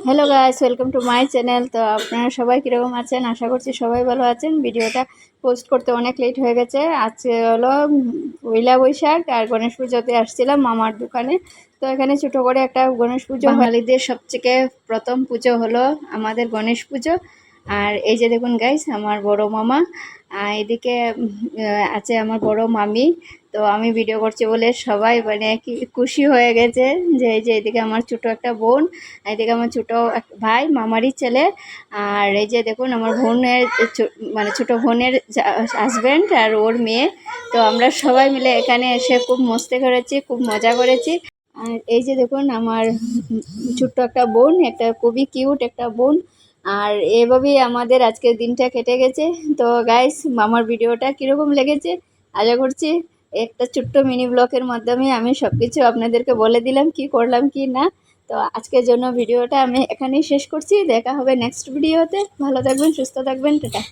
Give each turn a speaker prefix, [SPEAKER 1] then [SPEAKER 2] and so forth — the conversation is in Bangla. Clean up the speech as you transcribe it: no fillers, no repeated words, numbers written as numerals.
[SPEAKER 1] Hello guys, welcome to my channel. তো আপনারা সবাই কীরকম আছেন? আশা করছি সবাই ভালো আছেন। ভিডিওটা পোস্ট করতে অনেক লেট হয়ে গেছে। আজকে হলো পয়লা বৈশাখ, আর গণেশ পুজোতে আসছিলাম মামার দোকানে। তো এখানে ছোটো করে একটা গণেশ পুজো, বাঙালিদের সবথেকে প্রথম পুজো হলো আমাদের গণেশ পুজো। আর এই যে দেখুন গাইস, আমার বড় মামা, এদিকে আছে আমার বড় মামি। তো আমি ভিডিও করছি বলে সবাই মানে কি খুশি হয়ে গেছে যে এই যে এদিকে আমার ছোটো একটা বোন, এদিকে আমার ছোটো ভাই মামারই ছেলে, আর এই যে দেখুন আমার বোনের মানে ছোটো বোনের হাজব্যান্ড আর ওর মেয়ে। তো আমরা সবাই মিলে এখানে এসে খুব মস্তি করেছি, খুব মজা করেছি। আর এই যে দেখুন আমার ছোট্ট একটা বোন, একটা খুবই কিউট একটা বোন। আর এভাবেই আমাদের আজকের দিনটা কেটে গেছে। তো গাইস, আমার ভিডিওটা কীরকম লেগেছে আশা করছি একটা ছোট্ট মিনি ব্লগের মাধ্যমে আমি সব কিছু আপনাদেরকে বলে দিলাম কি করলাম কি না। তো আজকের জন্য ভিডিওটা আমি এখানেই শেষ করছি। দেখা হবে নেক্সট ভিডিওতে। ভালো থাকবেন, সুস্থ থাকবেন, টাটা।